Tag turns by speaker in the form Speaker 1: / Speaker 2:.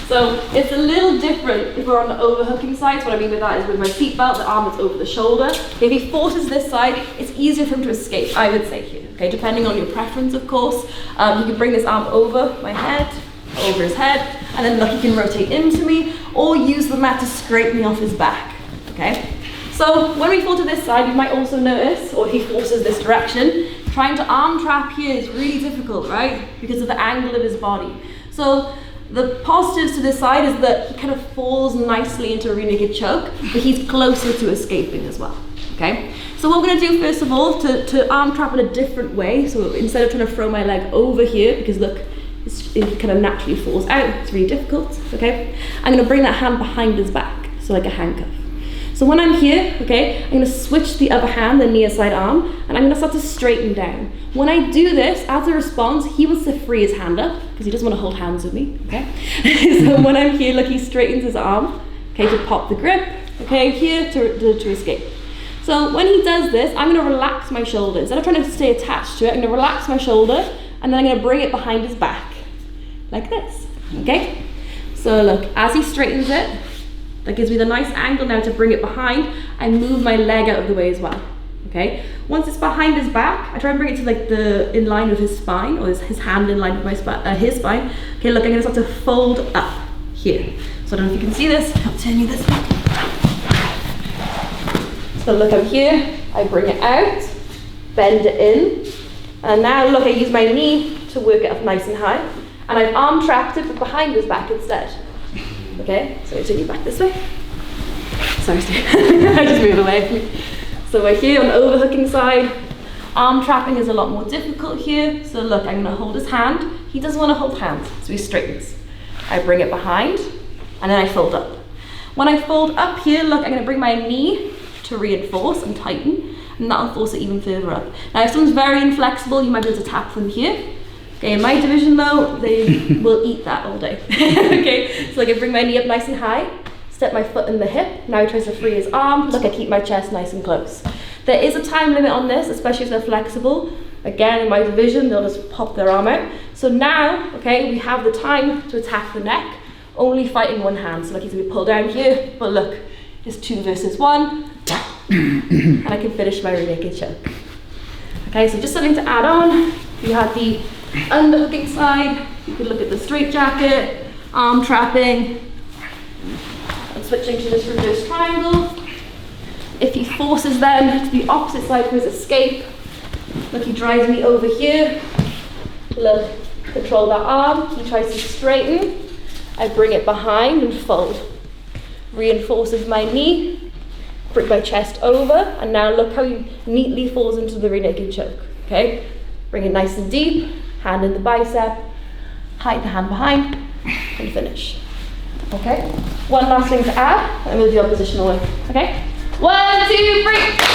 Speaker 1: So it's a little different if we're on the overhooking side. So what I mean with that is with my seatbelt, the arm is over the shoulder. If he forces this side, it's easier for him to escape, I would say here. Okay, depending on your preference, of course. You can bring this arm over my head, over his head, and then look, he can rotate into me, or use the mat to scrape me off his back. Okay. So when we fall to this side, you might also notice, or if he forces this direction, trying to arm trap here is really difficult, right? Because of the angle of his body. So the positives to this side is that he kind of falls nicely into a rear naked choke, but he's closer to escaping as well, okay? So what we're gonna do first of all, to arm trap in a different way, so instead of trying to throw my leg over here, because look, it kind of naturally falls out, it's really difficult, okay? I'm gonna bring that hand behind his back, so like a handcuff. So when I'm here, okay, I'm gonna switch the other hand, the near side arm, and I'm gonna start to straighten down. When I do this, as a response, he wants to free his hand up, because he doesn't want to hold hands with me, okay? So when I'm here, look, he straightens his arm, okay, to pop the grip, okay, here to escape. So when he does this, I'm gonna relax my shoulder. Instead of trying to stay attached to it, I'm gonna relax my shoulder, and then I'm gonna bring it behind his back, like this, okay? So look, as he straightens it, that gives me the nice angle now to bring it behind and move my leg out of the way as well, okay? Once it's behind his back, I try and bring it to like in line with his spine, or his hand in line with my his spine. Okay, look, I'm gonna start to fold up here. So I don't know if you can see this, I'll turn you this way. So look, I'm here, I bring it out, bend it in, and now look, I use my knee to work it up nice and high, and I've arm trapped it, but behind his back instead. Okay, so I turn you back this way. Sorry, I just moved away. So we're here on the overhooking side. Arm trapping is a lot more difficult here. So look, I'm gonna hold his hand. He doesn't wanna hold hands, so he straightens. I bring it behind, and then I fold up. When I fold up here, look, I'm gonna bring my knee to reinforce and tighten, and that'll force it even further up. Now, if someone's very inflexible, you might be able to tap them here. Okay, in my division though, they will eat that all day. Okay, so like I bring my knee up nice and high, step my foot in the hip, now he tries to free his arm, look, I keep my chest nice and close. There is a time limit on this, especially if they're flexible. Again, in my division, they'll just pop their arm out. So now, okay, we have the time to attack the neck, only fighting one hand. So like he's gonna pull down here, but look, it's 2 versus 1, and I can finish my rear naked choke. Okay, so just something to add on, you have the underhooking side, you could look at the straight jacket, arm trapping, and switching to this reverse triangle. If he forces then to the opposite side for his escape, look, he drives me over here, look, control that arm, he tries to straighten, I bring it behind and fold, reinforces my knee, bring my chest over, and now look how he neatly falls into the rear naked choke, okay? Bring it nice and deep, hand in the bicep, hide the hand behind, and finish. Okay? One last thing to add, and we'll do our positional work. Okay? 1, 2, 3.